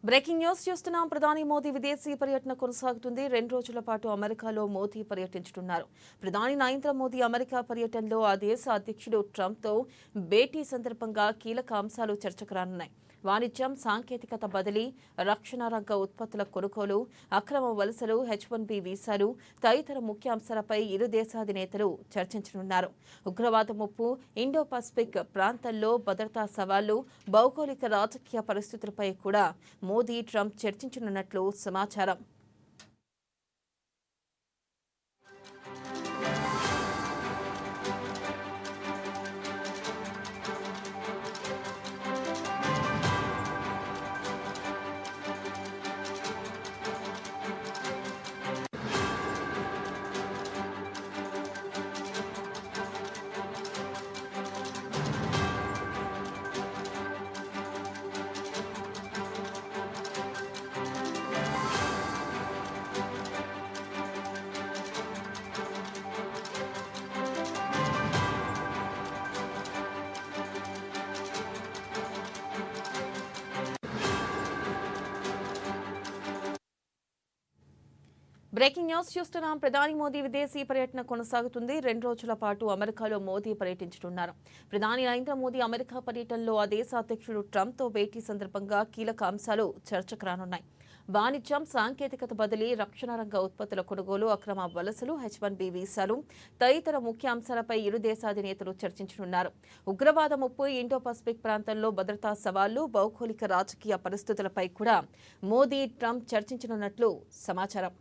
Breaking news చూస్తున్నాం. ప్రధాని మోదీ విదేశీ పర్యటన కొనసాగుతుంది. 2 రోజుల పాటు అమెరికాలో మోదీ పర్యటించనున్నారు. ప్రధాని నరేంద్ర మోదీ అమెరికా పర్యటనలో ఆ దేశ అధ్యక్షుడు ట్రంప్తో భేటీ సందర్భంగా కీలక అంశాలు చర్చకు రానున్నాయి. వాణిజ్యం, సాంకేతికత బదిలీ, రక్షణ రంగ ఉత్పత్తుల కొనుగోలు, అక్రమ వలసలు, H-1B వీసాలు తదితర ముఖ్య అంశాలపై ఇరు దేశాధినేతలు చర్చించనున్నారు. ఉగ్రవాద ముప్పు, ఇండో పసిఫిక్ ప్రాంతంలో భద్రతా సవాళ్లు, భౌగోళిక రాజకీయ పరిస్థితులపై కూడా మోదీ, ట్రంప్ చర్చించనున్నట్లు సమాచారం. బ్రేకింగ్ న్యూస్ చూస్తున్నాం. ప్రధాని మోదీ విదేశీ పర్యటన కొనసాగుతుంది. 2 రోజుల పాటు అమెరికాలో మోదీ పర్యటించనున్నారు. ప్రధాని నరేంద్ర మోదీ అమెరికా పర్యటనలో ఆ దేశ అధ్యక్షుడు ట్రంప్తో భేటీ సందర్భంగా కీలక అంశాలు చర్చకు రానున్నాయి. వాణిజ్యం, సాంకేతికత బదిలీ, రక్షణ రంగ ఉత్పత్తుల కొనుగోలు, అక్రమ వలసలు, H-1B వీసాలు తదితర ముఖ్య అంశాలపై ఇరు దేశాధినేతలు చర్చించనున్నారు. ఉగ్రవాద ముప్పు, ఇండో పసిఫిక్ ప్రాంతంలో భద్రతా సవాళ్లు, భౌగోళిక రాజకీయ పరిస్థితులపై కూడా మోదీ, ట్రంప్ చర్చించనున్నట్లు సమాచారం.